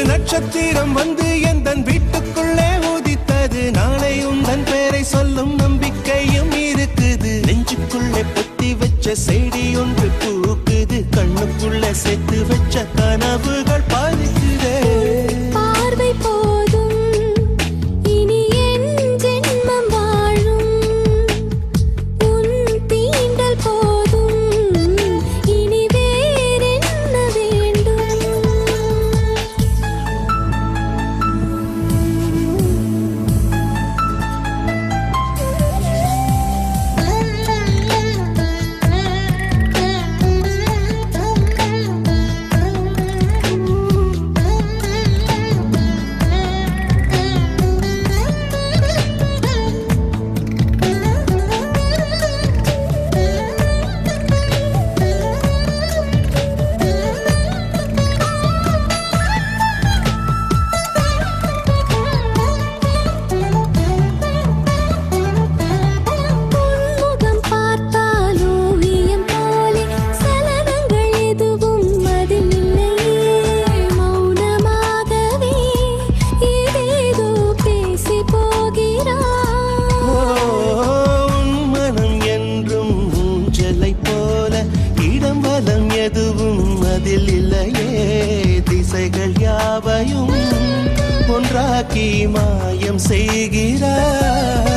நட்சத்திரம் வந்து எந்தன் வீட்டுக்குள்ளே உதித்தது. நாளை உந்தன் பேரை சொல்லும் நம்பிக்கையும் இருக்குது. நெஞ்சுக்குள்ளே பொத்தி வச்ச செடி ஒன்று பூக்குது. கண்ணுக்குள்ளே சேர்த்து வச்ச கனவுகள் பாதிக்குதே. பார்வை போதும் இனி என் ஜென்மம் வாழும். உன் தீண்டல் போதும் இனி வேறென்ன வேண்டும். எதுவும் அதில் இல்லையே. திசைகள் யாவையும் ஒன்றாக்கி மாயம் செய்கிறார்.